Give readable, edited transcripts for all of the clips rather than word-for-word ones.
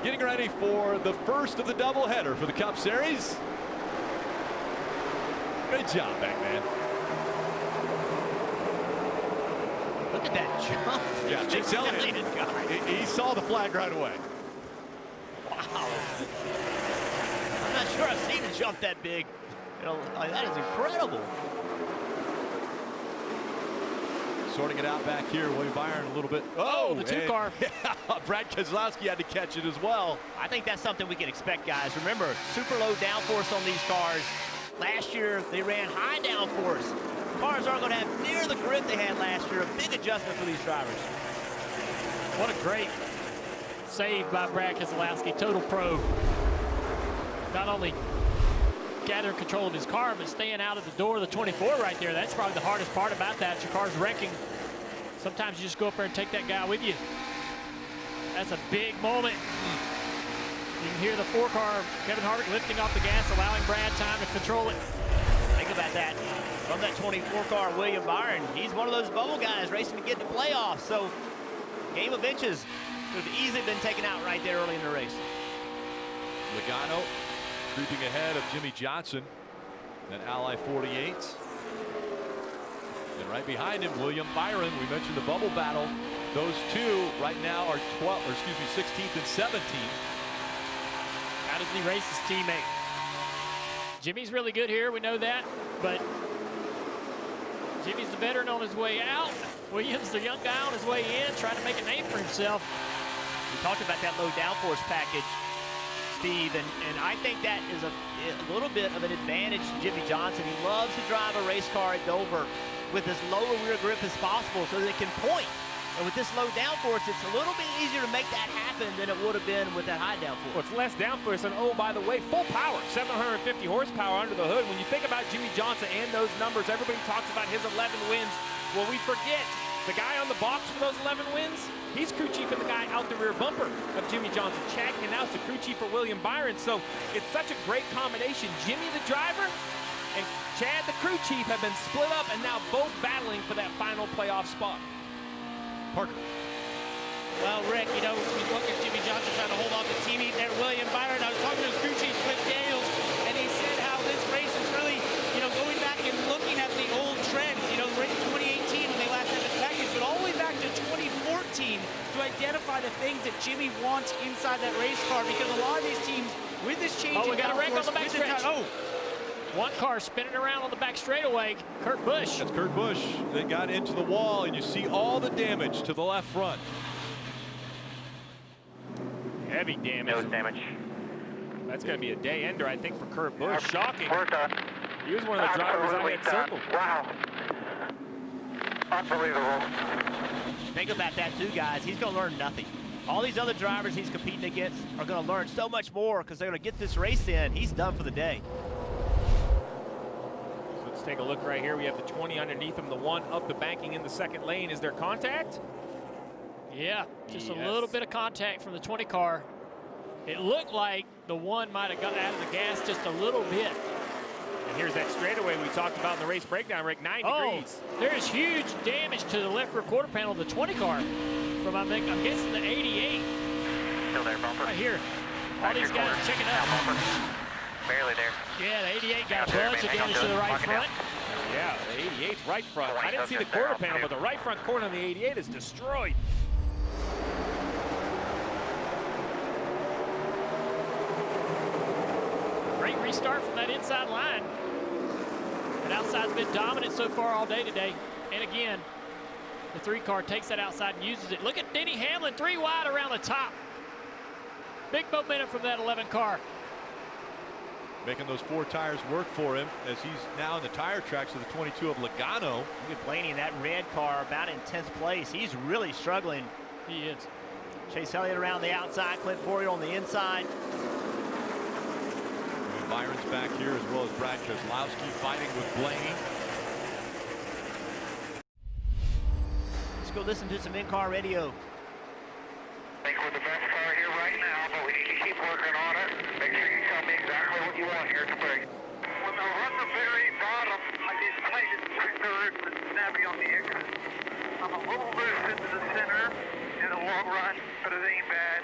getting ready for the first of the doubleheader for the Cup Series. Great job, man. Look at that jump. Yeah, Chase Elliott, he saw the flag right away. Wow. I'm not sure I've seen a jump that big. You know, like, that is incredible. Sorting it out back here, William Byron a little bit. Oh, the two-car. Yeah, Brad Keselowski had to catch it as well. I think that's something we can expect, guys. Remember, super low downforce on these cars. Last year, they ran high downforce. Cars aren't going to have near the grip they had last year. A big adjustment for these drivers. What a great save by Brad Keselowski, total pro. Not only gathering control of his car, but staying out of the door of the 24 right there. That's probably the hardest part about that. Your car's wrecking. Sometimes you just go up there and take that guy with you. That's a big moment. You can hear the 4-car, Kevin Harvick lifting off the gas, allowing Brad time to control it. Think about that. From that 24-car, William Byron, he's one of those bubble guys racing to get in the playoffs. So, game of inches could have easily been taken out right there early in the race. Logano creeping ahead of Jimmy Johnson, that Ally 48. And right behind him, William Byron. We mentioned the bubble battle. Those two right now are 16th and 17th. How does he race his teammate? Jimmy's really good here, we know that, but Jimmy's the veteran on his way out. Williams, the young guy on his way in, trying to make a name for himself. We talked about that low downforce package, Steve, and I think that is a little bit of an advantage to Jimmy Johnson. He loves to drive a race car at Dover with as low a rear grip as possible so that it can point. And with this low downforce, it's a little bit easier to make that happen than it would have been with that high downforce. Well, it's less downforce, and oh, by the way, full power, 750 horsepower under the hood. When you think about Jimmy Johnson and those numbers, everybody talks about his 11 wins. Well, we forget the guy on the box for those 11 wins, he's crew chief and the guy out the rear bumper of Jimmy Johnson. Chad Knaus, the crew chief for William Byron. So it's such a great combination. Jimmy, the driver, and Chad, the crew chief, have been split up and now both battling for that final playoff spot. Parker. Well, Rick, you know, you look at Jimmy Johnson trying to hold off his teammate there, William Byron. I was talking to his crew chief, Cliff Daniels, and he said how this race is really, you know, going back and looking at the old trends. You know, right in 2018 when they last had this package, but all the way back to 2014 to identify the things that Jimmy wants inside that race car, because a lot of these teams, with this change we got a wreck on the back stretch. One car spinning around on the back straightaway, Kurt Busch. That's Kurt Busch that got into the wall, and you see all the damage to the left front. Heavy damage. Nose damage. That's going to be a day ender, I think, for Kurt Busch. Shocking. We're done. He was one of the drivers I had circled. Wow. Unbelievable. Think about that too, guys. He's going to learn nothing. All these other drivers he's competing against are going to learn so much more because they're going to get this race in. He's done for the day. Let's take a look right here. We have the 20 underneath him, the 1 up the banking in the second lane. Is there contact? Yeah, just a little bit of contact from the 20 car. It looked like the 1 might have got out of the gas just a little bit. And here's that straightaway we talked about in the race breakdown, Rick, 9 degrees. There's huge damage to the left rear quarter panel of the 20 car from, I'm guessing, the 88. Still there, bumper. Right here. All these guys checking up. Barely there. Yeah, the 88 got a bunch of damage to the right front. Yeah, the 88's right front. I didn't see the quarter panel, but the right front corner of the 88 is destroyed. Great restart from that inside line. That outside's been dominant so far all day today. And again, the 3 car takes that outside and uses it. Look at Denny Hamlin, 3 wide around the top. Big momentum from that 11 car. Making those 4 tires work for him as he's now in the tire tracks of the 22 of Logano. Look at Blaney in that red car about in 10th place. He's really struggling. He is. Chase Elliott around the outside, Clint Boyer on the inside. And Byron's back here as well as Brad Keselowski fighting with Blaney. Let's go listen to some in-car radio. I think we're the best car here right now, but we need to keep working on it. Make sure you tell me exactly what you want here to bring. When I run the very bottom, I didn't the snappy on the exit. I'm a little loose into the center in the long run, but it ain't bad.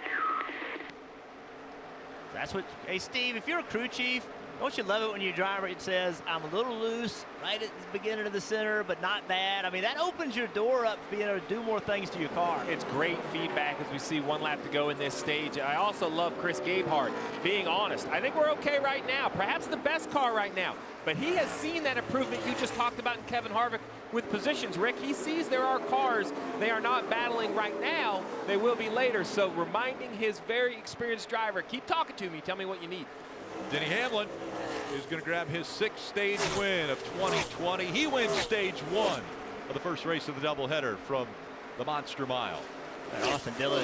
That's what, hey Steve, if you're a crew chief, don't you love it when your driver, it says, I'm a little loose right at the beginning of the center, but not bad. I mean, that opens your door up to being able to do more things to your car. It's great feedback as we see 1 lap to go in this stage. I also love Chris Gabehart being honest. I think we're okay right now, perhaps the best car right now, but he has seen that improvement you just talked about in Kevin Harvick with positions, Rick. He sees there are cars they are not battling right now, they will be later, so reminding his very experienced driver, keep talking to me, tell me what you need. Denny Hamlin is going to grab his 6th stage win of 2020. He wins stage 1 of the first race of the doubleheader from the Monster Mile. And Austin Dillon,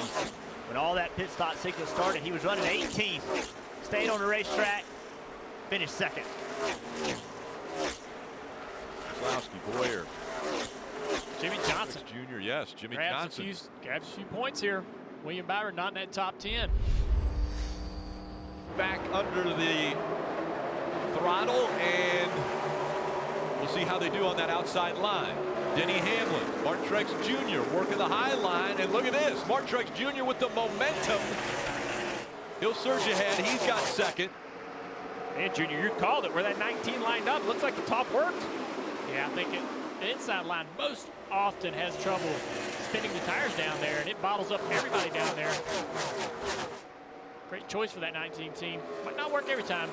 when all that pit stop sequence started, he was running 18th. Stayed on the racetrack, finished 2nd. Keselowski, Boyer. Jimmy Johnson. Jr., yes, Jimmy Johnson. Grabs a few points here. William Byron not in that top 10. Back under the throttle, and we'll see how they do on that outside line. Denny Hamlin, Martin Truex Jr. working the high line, and look at this, Martin Truex Jr. with the momentum. He'll surge ahead. He's got 2nd. And Junior, you called it where that 19 lined up. Looks like the top worked. Yeah, I think the inside line most often has trouble spinning the tires down there, and it bottles up everybody down there. Great choice for that 19 team. Might not work every time.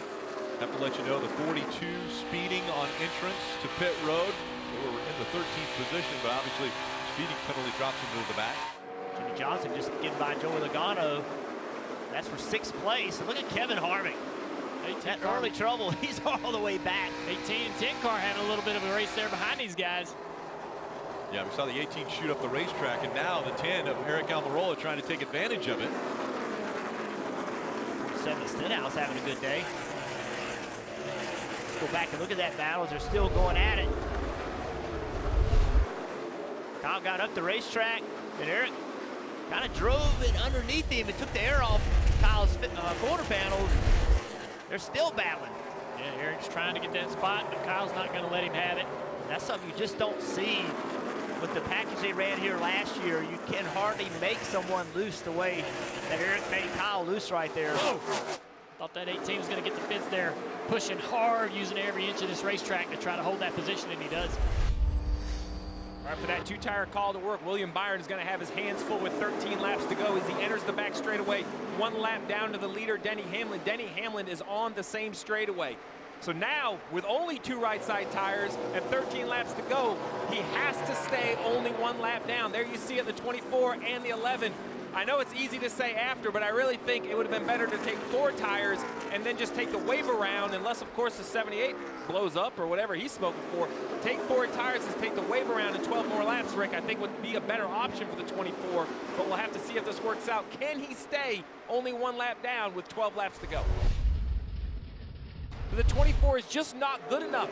Have to let you know the 42 speeding on entrance to pit road. They were in the 13th position, but obviously speeding penalty drops into the back. Jimmy Johnson just getting by Joey Logano. That's for 6th place. And look at Kevin Harvick. That early trouble, he's all the way back. 18 and 10 car having a little bit of a race there behind these guys. Yeah, we saw the 18 shoot up the racetrack, and now the 10 of Eric Almirola trying to take advantage of it. 7 Stenhouse having a good day. Let's go back and look at that battle. They're still going at it. Kyle got up the racetrack, and Eric kind of drove it underneath him and took the air off Kyle's quarter panels. They're still battling. Yeah, Eric's trying to get that spot, but Kyle's not going to let him have it. That's something you just don't see with the package they ran here last year. You can hardly make someone loose the way that Eric made Kyle loose right there. Oh, thought that 18 was going to get the fifth there, pushing hard, using every inch of this racetrack to try to hold that position, and he does. Right for that 2-tire call to work, William Byron is going to have his hands full with 13 laps to go as he enters the back straightaway. 1 lap down to the leader, Denny Hamlin. Denny Hamlin is on the same straightaway. So now, with only 2 right side tires and 13 laps to go, he has to stay only 1 lap down. There you see it, the 24 and the 11. I know it's easy to say after, but I really think it would have been better to take 4 tires and then just take the wave around, unless, of course, the 78 blows up or whatever he's smoking for. Take 4 tires and take the wave around in 12 more laps, Rick, I think would be a better option for the 24, but we'll have to see if this works out. Can he stay only 1 lap down with 12 laps to go? The 24 is just not good enough.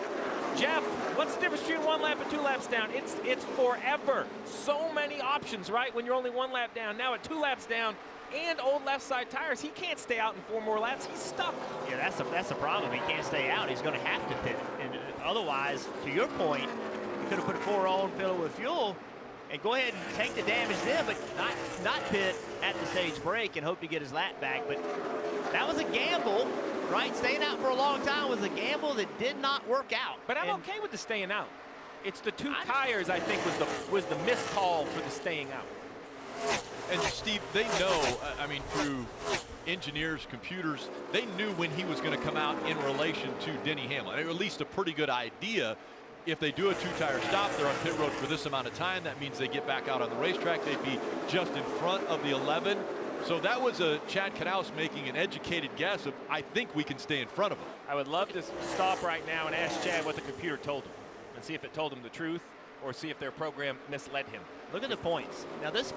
Jeff, what's the difference between 1 lap and 2 laps down? It's forever. So many options, right, when you're only 1 lap down. Now at 2 laps down and old left side tires, he can't stay out in 4 more laps. He's stuck. Yeah, that's the problem. He can't stay out. He's going to have to pit. And otherwise, to your point, you could have put 4 on, fill it with fuel, and go ahead and take the damage then, but not pit at the stage break and hope to get his lap back. But that was a gamble. Right, staying out for a long time was a gamble that did not work out. But I'm okay with the staying out. It's the 2 tires, I think, was the missed call for the staying out. And Steve, they know, I mean, through engineers, computers, they knew when he was going to come out in relation to Denny Hamlin. Or at least a pretty good idea. If they do a 2-tire stop, they're on pit road for this amount of time. That means they get back out on the racetrack. They'd be just in front of the 11. So that was a Chad Knaus making an educated guess of, I think we can stay in front of him. I would love to stop right now and ask Chad what the computer told him and see if it told him the truth or see if their program misled him. Look at the points. Now this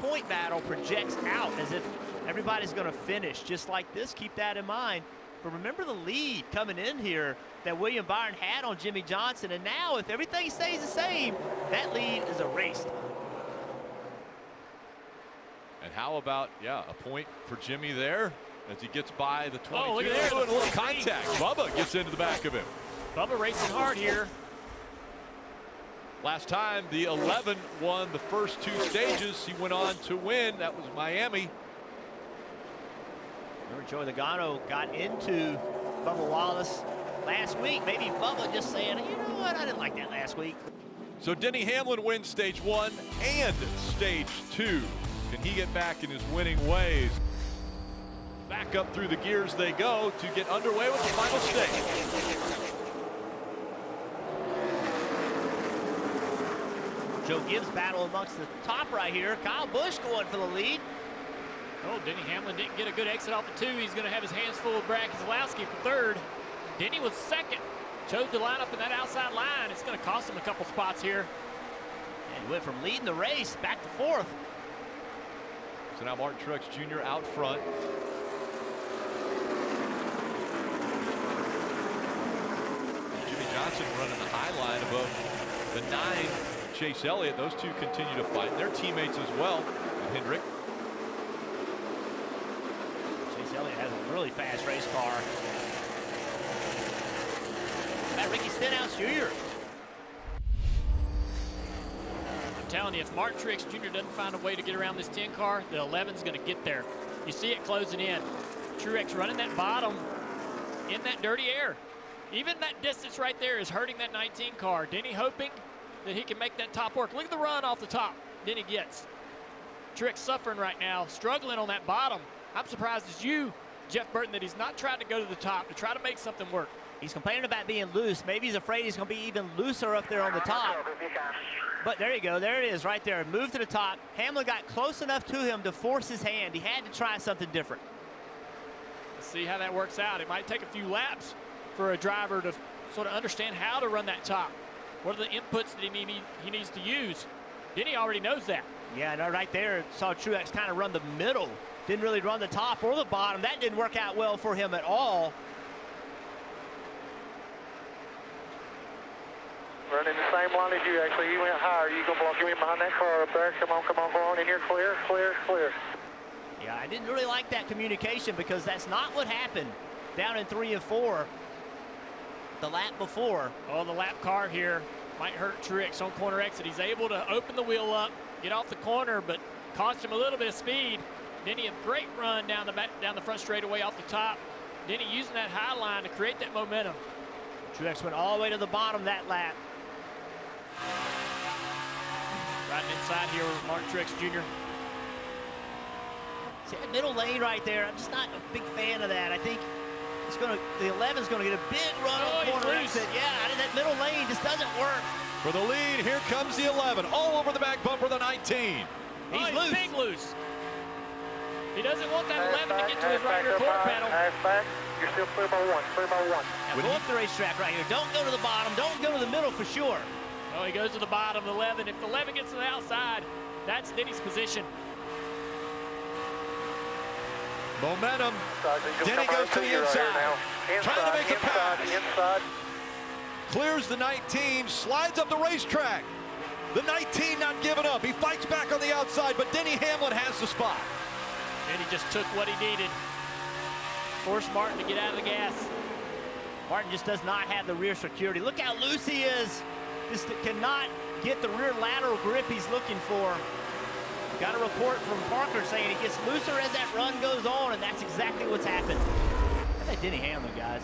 point battle projects out as if everybody's going to finish just like this. Keep that in mind. But remember the lead coming in here that William Byron had on Jimmy Johnson. And now if everything stays the same, that lead is erased. And how about, yeah, a point for Jimmy there as he gets by the 22. Oh, look at there. A little contact. Bubba gets into the back of him. Bubba racing hard here. Last time, the 11 won the first 2 stages. He went on to win. That was Miami. Joey Logano got into Bubba Wallace last week. Maybe Bubba just saying, you know what, I didn't like that last week. So Denny Hamlin wins stage 1 and stage 2. Can he get back in his winning ways? Back up through the gears they go to get underway with the final stage. Joe Gibbs battle amongst the top right here. Kyle Busch going for the lead. Oh, Denny Hamlin didn't get a good exit off the 2. He's going to have his hands full with Brad Keselowski for 3rd. Denny was 2nd. Chose to line up in that outside line. It's going to cost him a couple spots here. And he went from leading the race back to 4th. So now Martin Truex Jr. out front. Jimmy Johnson running the high line above the 9, Chase Elliott. Those two continue to fight. Their teammates as well. And Hendrick. Chase Elliott has a really fast race car. About Ricky Stenhouse Jr. I'm telling you, if Martin Truex Jr. doesn't find a way to get around this 10 car, the 11's going to get there. You see it closing in. Truex running that bottom in that dirty air. Even that distance right there is hurting that 19 car. Denny hoping that he can make that top work. Look at the run off the top Denny gets. Truex suffering right now, struggling on that bottom. I'm surprised as you, Jeff Burton, that he's not trying to go to the top to try to make something work. He's complaining about being loose. Maybe he's afraid he's going to be even looser up there on the top. But there you go. There it is right there. Move to the top. Hamlin got close enough to him to force his hand. He had to try something different. Let's see how that works out. It might take a few laps for a driver to sort of understand how to run that top. What are the inputs that he needs to use? Denny already knows that. Yeah, no, right there, saw Truex kind of run the middle. Didn't really run the top or the bottom. That didn't work out well for him at all. Running the same line as you, actually. You went higher. You gonna block him in behind that car up there. Come on, go on in here. Clear, clear, clear. Yeah, I didn't really like that communication because that's not what happened down in 3 and 4 the lap before. Oh, the lap car here might hurt Truex on corner exit. He's able to open the wheel up, get off the corner, but cost him a little bit of speed. Denny, a great run down the front straightaway off the top. Denny using that high line to create that momentum. Truex went all the way to the bottom that lap. Riding inside here with Martin Truex Jr. See that middle lane right there? I'm just not a big fan of that. I think it's the 11's going to get a big run on corner exit. Yeah, that middle lane just doesn't work. For the lead, here comes the 11. All over the back bumper, the 19. He's loose. Big loose. He doesn't want that 11 to get to his right rear quarter panel. Back. You're still clear by 1, clear by 1. Now go up the racetrack right here. Don't go to the bottom. Don't go to the middle for sure. Oh, he goes to the bottom, the 11. If the 11 gets to the outside, that's Denny's position. Momentum. Denny goes to the inside. Trying to make a pass. Inside. Clears the 19, slides up the racetrack. The 19 not giving up. He fights back on the outside, but Denny Hamlin has the spot. And he just took what he needed. Forced Martin to get out of the gas. Martin just does not have the rear security. Look how loose he is. Just cannot get the rear lateral grip he's looking for. Got a report from Parker saying he gets looser as that run goes on, and that's exactly what's happened. Look at that Denny Hamlin, guys.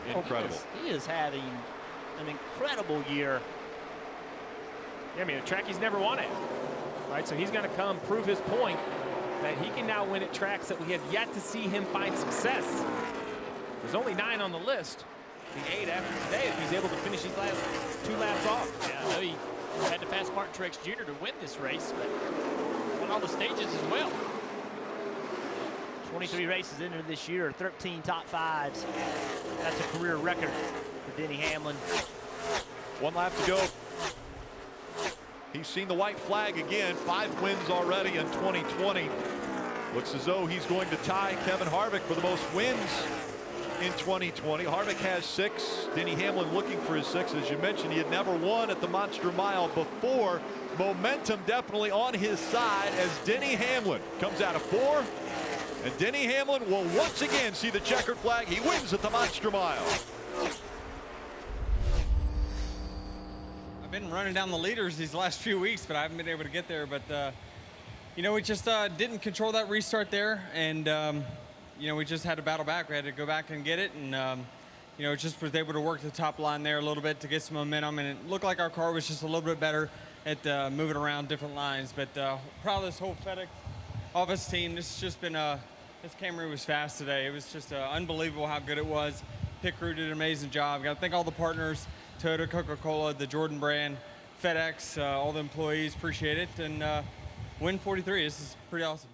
Incredible. He is having an incredible year. Yeah, I mean, a track he's never won at, right? So he's going to come prove his point that he can now win at tracks that we have yet to see him find success. There's only 9 on the list. I think 8 after today if he's able to finish these last 2 laps off. Yeah, I know he had to pass Martin Truex Jr. to win this race, but won all the stages as well. 23 races into this year, 13 top 5s. That's a career record for Denny Hamlin. 1 lap to go. He's seen the white flag again. 5 wins already in 2020. Looks as though he's going to tie Kevin Harvick for the most wins in 2020. Harvick has 6. Denny Hamlin looking for his 6th. As you mentioned, he had never won at the Monster Mile before. Momentum definitely on his side as Denny Hamlin comes out of 4. And Denny Hamlin will once again see the checkered flag. He wins at the Monster Mile. I've been running down the leaders these last few weeks, but I haven't been able to get there. But, you know, we just didn't control that restart there. And you know, we just had to battle back. We had to go back and get it, and you know, just was able to work the top line there a little bit to get some momentum, and it looked like our car was just a little bit better at moving around different lines. But proud of this whole FedEx office team. This has just been this Camry was fast today. It was just unbelievable how good it was. Pit crew did an amazing job. Got to thank all the partners, Toyota, Coca-Cola, the Jordan brand, FedEx, all the employees, appreciate it. And win 43, this is pretty awesome.